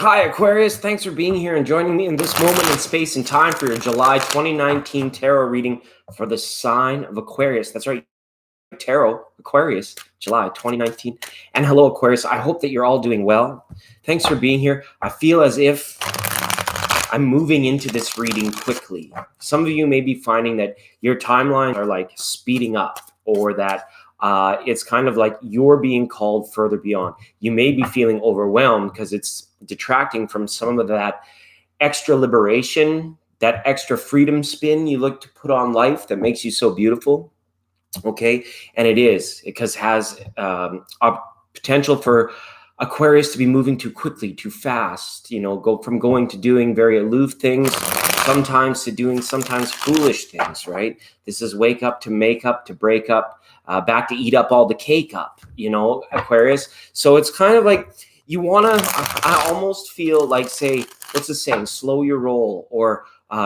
Hi, Aquarius. Thanks for being here and joining me in this moment in space and time for your July 2019 tarot reading for the sign of Aquarius. That's right, tarot, Aquarius, July 2019. And hello, Aquarius. I hope that you're all doing well. Thanks for being here. I feel as if I'm moving into this reading quickly. Some of you may be finding that your timelines are like speeding up, or that it's kind of like you're being called further beyond. You may be feeling overwhelmed because it's detracting from some of that extra liberation, that extra freedom spin you look to put on life that makes you so beautiful. Okay. And it is because it has a potential for Aquarius to be moving too quickly, too fast, go from going to doing very aloof things, sometimes to doing sometimes foolish things, right? This is wake up to make up, to break up, back to eat up all the cake up, Aquarius. So it's kind of like you want to, I almost feel like, say, what's the saying? Slow your roll, or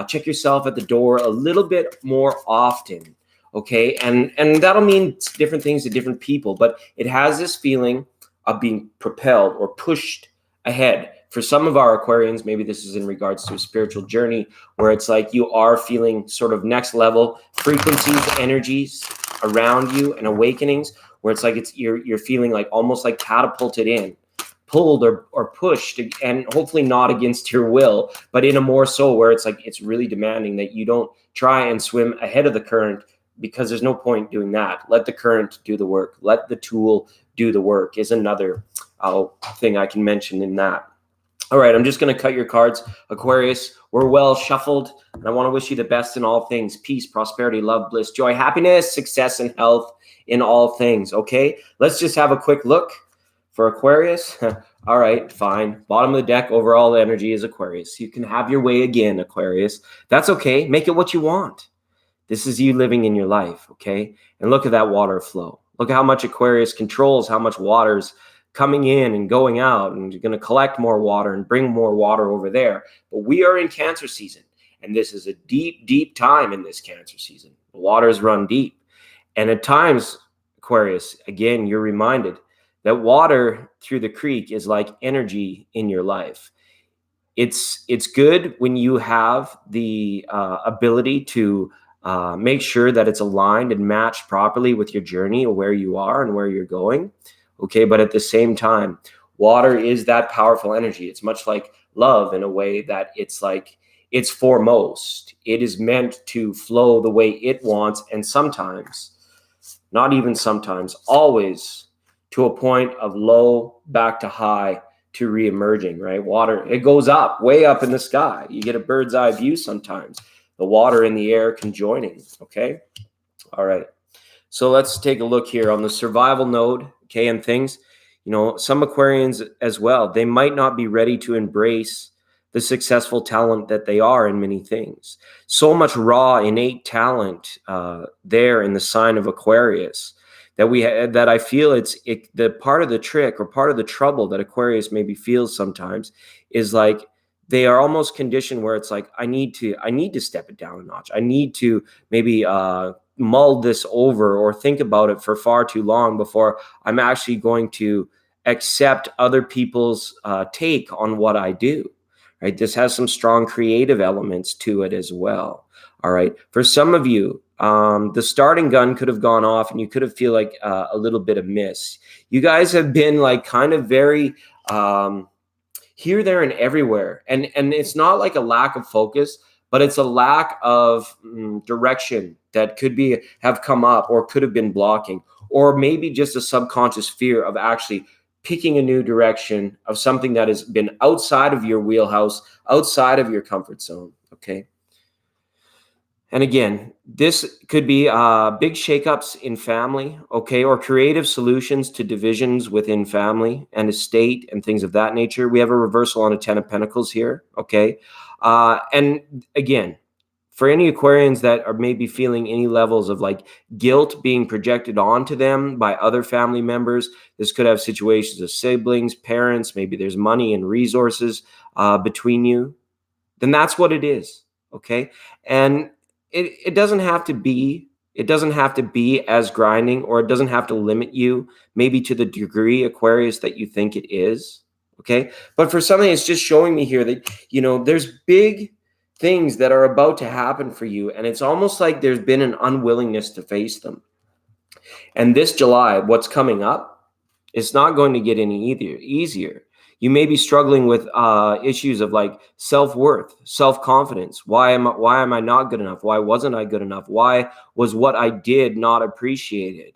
check yourself at the door a little bit more often. Okay. And that'll mean different things to different people, but it has this feeling of being propelled or pushed ahead. For some of our Aquarians, maybe this is in regards to a spiritual journey where it's like you are feeling sort of next level frequencies, energies around you, and awakenings where it's like you're feeling like almost like catapulted in, pulled or pushed, and hopefully not against your will, but in a more so where it's like it's really demanding that you don't try and swim ahead of the current, because there's no point doing that. Let the current do the work. Let the tool do the work is another thing I can mention in that. All right, I'm just going to cut your cards, Aquarius. We're well shuffled, and I want to wish you the best in all things: peace, prosperity, love, bliss, joy, happiness, success, and health in all things. Okay, let's just have a quick look for Aquarius. All right, fine. Bottom of the deck, overall energy is Aquarius. You can have your way again, Aquarius. That's okay. Make it what you want. This is you living in your life, okay? And look at that water flow. Look at how much Aquarius controls, how much water's coming in and going out, and you're going to collect more water and bring more water over there. But we are in Cancer season, and this is a deep, deep time in this Cancer season. The waters run deep. And at times, Aquarius, again, you're reminded that water through the creek is like energy in your life. It's good when you have the ability to make sure that it's aligned and matched properly with your journey or where you are and where you're going. Okay. But at the same time, water is that powerful energy. It's much like love in a way that it's like it's foremost. It is meant to flow the way it wants. And sometimes, not even sometimes, always to a point of low back to high to re-emerging, right? Water, it goes up, way up in the sky. You get a bird's eye view sometimes. The water in the air conjoining, okay? All right. So let's take a look here on the survival node, okay, and things. Some Aquarians as well, they might not be ready to embrace the successful talent that they are in many things. So much raw, innate talent there in the sign of Aquarius that I feel the part of the trick or part of the trouble that Aquarius maybe feels sometimes is like, they are almost conditioned where it's like, I need to step it down a notch. I need to maybe mull this over or think about it for far too long before I'm actually going to accept other people's take on what I do, right? This has some strong creative elements to it as well. All right. For some of you, the starting gun could have gone off and you could have feel like a little bit of miss. You guys have been like kind of very here, there, and everywhere. And it's not like a lack of focus, but it's a lack of direction that could have come up or could have been blocking, or maybe just a subconscious fear of actually picking a new direction of something that has been outside of your wheelhouse, outside of your comfort zone, okay? And again, this could be big shakeups in family, okay, or creative solutions to divisions within family and estate and things of that nature. We have a reversal on a 10 of Pentacles here, okay? And again, for any Aquarians that are maybe feeling any levels of like guilt being projected onto them by other family members, this could have situations of siblings, parents, maybe there's money and resources between you, then that's what it is, okay? And it doesn't have to be as grinding, or it doesn't have to limit you maybe to the degree, Aquarius, that you think it is, Okay. But for something, it's just showing me here that, there's big things that are about to happen for you. And it's almost like there's been an unwillingness to face them. And this July, what's coming up, it's not going to get any easier. You may be struggling with issues of like self-worth, self-confidence. Why am I not good enough? Why wasn't I good enough? Why was what I did not appreciated?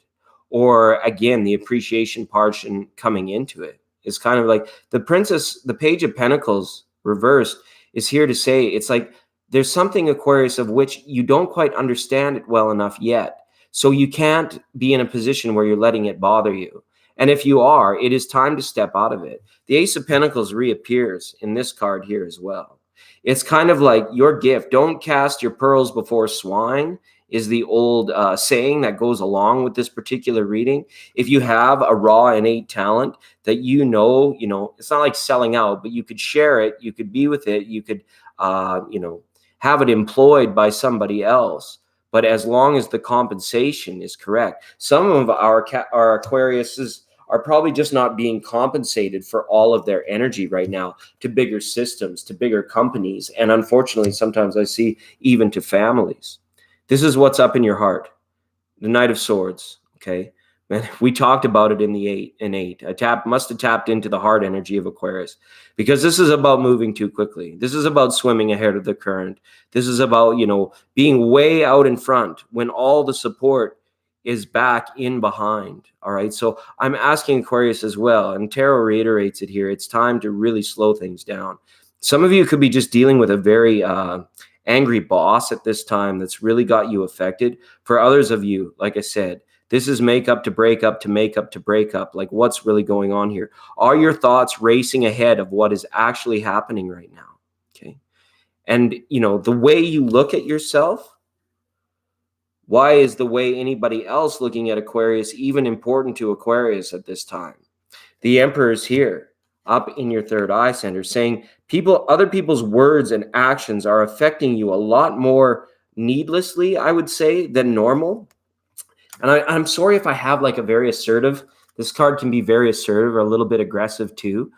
Or again, the appreciation portion coming into it is kind of like the Page of Pentacles reversed is here to say it's like there's something, Aquarius, of which you don't quite understand it well enough yet. So you can't be in a position where you're letting it bother you. And if you are, it is time to step out of it. The Ace of Pentacles reappears in this card here as well. It's kind of like your gift. Don't cast your pearls before swine is the old saying that goes along with this particular reading. If you have a raw innate talent that it's not like selling out, but you could share it, you could be with it, you could, have it employed by somebody else. But as long as the compensation is correct, some of our Aquariuses are probably just not being compensated for all of their energy right now to bigger systems, to bigger companies. And unfortunately, sometimes I see even to families. This is what's up in your heart. The Knight of Swords. Okay. Man, we talked about it in the 8. I must have tapped into the heart energy of Aquarius, because this is about moving too quickly. This is about swimming ahead of the current. This is about, being way out in front when all the support is back in behind. All right. So I'm asking Aquarius as well, and tarot reiterates it here. It's time to really slow things down. Some of you could be just dealing with a very angry boss at this time that's really got you affected. For others of you, like I said, this is make up to break up to make up to break up. Like, what's really going on here? Are your thoughts racing ahead of what is actually happening right now? Okay. And, the way you look at yourself, why is the way anybody else looking at Aquarius even important to Aquarius at this time? The Emperor is here, up in your third eye center, saying other people's words and actions are affecting you a lot more needlessly, I would say, than normal. And I'm sorry if I have like a very assertive, this card can be very assertive or a little bit aggressive too.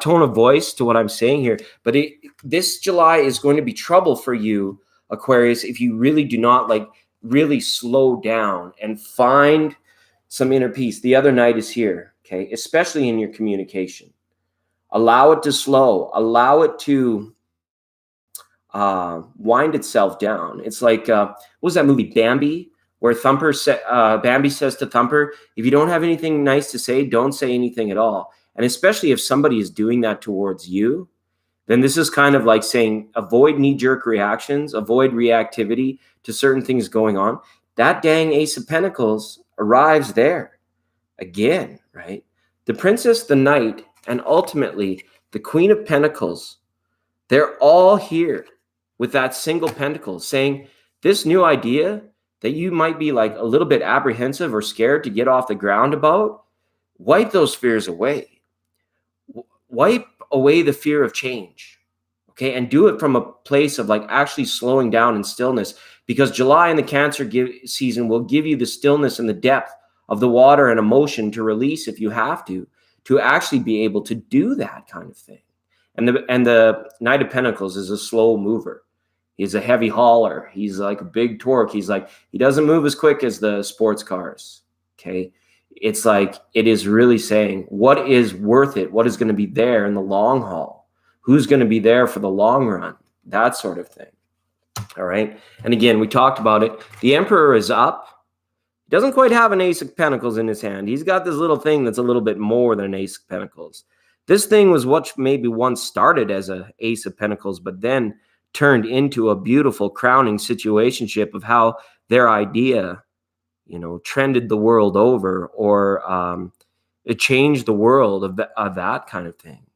Tone of voice to what I'm saying here. But this July is going to be trouble for you, Aquarius, if you really do not really slow down and find some inner peace. The other Knight is here, okay, especially in your communication. Allow it to slow. Allow it to wind itself down. It's like, what was that movie, Bambi? Where Bambi says to Thumper, if you don't have anything nice to say, don't say anything at all. And especially if somebody is doing that towards you, then this is kind of like saying avoid knee-jerk reactions, avoid reactivity to certain things going on. That dang Ace of Pentacles arrives there again, right? The Princess, the Knight, and ultimately the Queen of Pentacles, they're all here with that single pentacle saying this new idea that you might be like a little bit apprehensive or scared to get off the ground about, wipe those fears away. Wipe away the fear of change, okay? And do it from a place of like actually slowing down in stillness, because July in the Cancer season will give you the stillness and the depth of the water and emotion to release if you have to actually be able to do that kind of thing. And the Knight of Pentacles is a slow mover. He's a heavy hauler. He's like a big torque. He doesn't move as quick as the sports cars. Okay. It's like, it is really saying what is worth it? What is going to be there in the long haul? Who's going to be there for the long run? That sort of thing. All right. And again, we talked about it. The Emperor is up. He doesn't quite have an Ace of Pentacles in his hand. He's got this little thing that's a little bit more than an Ace of Pentacles. This thing was what maybe once started as an Ace of Pentacles, but then turned into a beautiful crowning situationship of how their idea, trended the world over, or it changed the world of that kind of thing.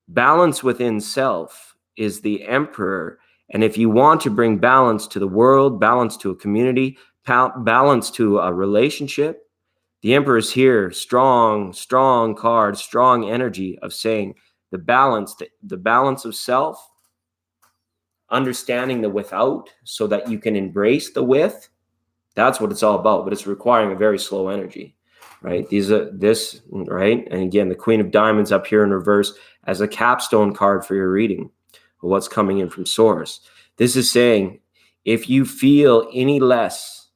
Balance within self is the Emperor. And if you want to bring balance to the world, balance to a community, balance to a relationship, the Emperor is here. Strong card, strong energy of saying the balance of self, understanding the without so that you can embrace the with. That's what it's all about, but it's requiring a very slow energy. right? Right? And again, the Queen of Diamonds up here in reverse as a capstone card for your reading of what's coming in from Source. This is saying, if you feel any less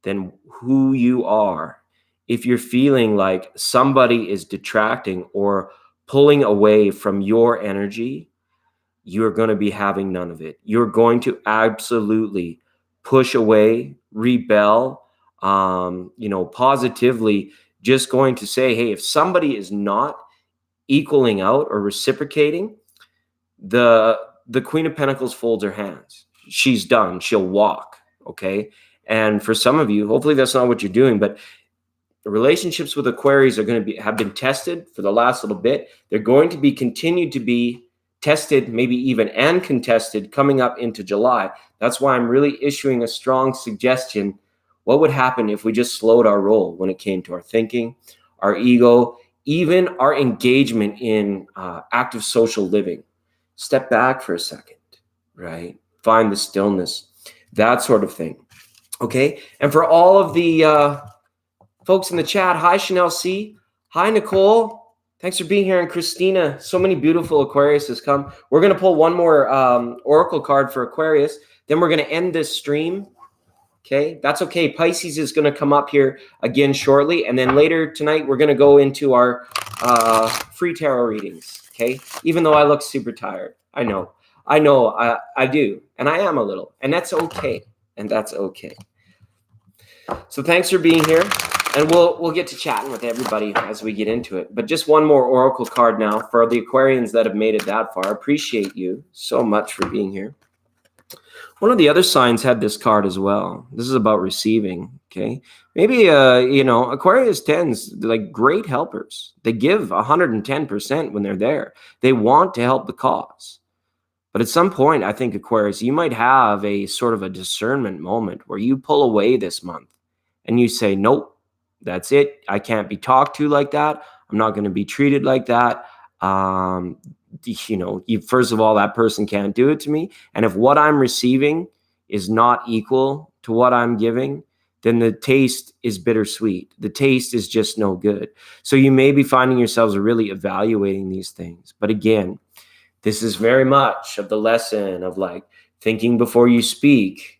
than who you are, if you're feeling like somebody is detracting or pulling away from your energy, you're going to be having none of it. You're going to absolutely push away, rebel, positively just going to say, hey, if somebody is not equaling out or reciprocating, the Queen of Pentacles folds her hands. She's done. She'll walk. Okay. And for some of you, hopefully that's not what you're doing, but the relationships with Aquarius are going to have been tested for the last little bit. They're going to be continued to be tested, maybe even and contested coming up into July. That's why I'm really issuing a strong suggestion. What would happen if we just slowed our roll when it came to our thinking, our ego, even our engagement in active social living? Step back for a second, right? Find the stillness, that sort of thing. Okay. And for all of the folks in the chat, hi, Chanel C. Hi, Nicole. Thanks for being here. And Christina, so many beautiful Aquarius has come. We're going to pull one more Oracle card for Aquarius. Then we're going to end this stream. Okay, that's okay. Pisces is going to come up here again shortly. And then later tonight, we're going to go into our free tarot readings. Okay, even though I look super tired. I know, I do. And I am a little. And that's okay. So thanks for being here. And we'll get to chatting with everybody as we get into it. But just one more Oracle card now for the Aquarians that have made it that far. I appreciate you so much for being here. One of the other signs had this card as well. This is about receiving, okay? Maybe, Aquarius tends, like great helpers. They give 110% when they're there. They want to help the cause. But at some point, I think, Aquarius, you might have a sort of a discernment moment where you pull away this month and you say, nope, that's it. I can't be talked to like that. I'm not going to be treated like that. First of all, that person can't do it to me. And if what I'm receiving is not equal to what I'm giving, then the taste is bittersweet. The taste is just no good. So you may be finding yourselves really evaluating these things. But again, this is very much of the lesson of like thinking before you speak,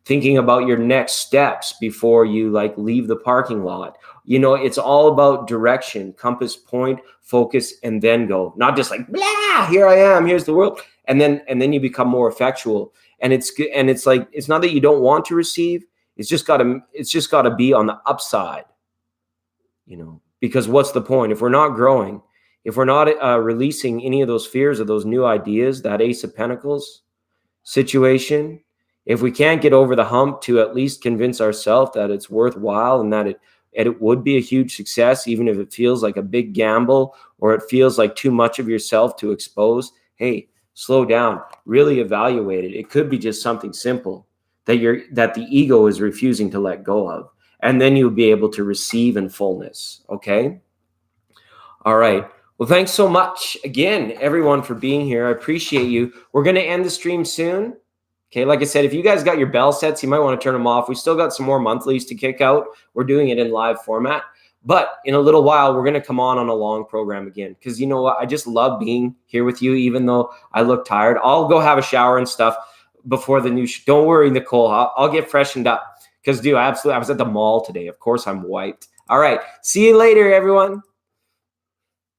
thinking about your next steps before you like leave the parking lot. It's all about direction, compass, point, focus, and then go. Not just like, blah, here I am, here's the world. And then you become more effectual. And it's like, it's not that you don't want to receive. It's just gotta be on the upside, because what's the point? If we're not growing, if we're not releasing any of those fears or those new ideas, that Ace of Pentacles situation, if we can't get over the hump to at least convince ourselves that it's worthwhile and that it would be a huge success, even if it feels like a big gamble or it feels like too much of yourself to expose, hey, slow down, really evaluate it. It could be just something simple that the ego is refusing to let go of. And then you'll be able to receive in fullness. Okay. All right. Well, thanks so much again, everyone, for being here. I appreciate you. We're going to end the stream soon. Okay, like I said, if you guys got your bell sets, you might want to turn them off. We still got some more monthlies to kick out. We're doing it in live format. But in a little while, we're going to come on a long program again. Because you know what? I just love being here with you, even though I look tired. I'll go have a shower and stuff before the new Don't worry, Nicole. I'll get freshened up. Because, dude, I was at the mall today. Of course, I'm wiped. All right. See you later, everyone.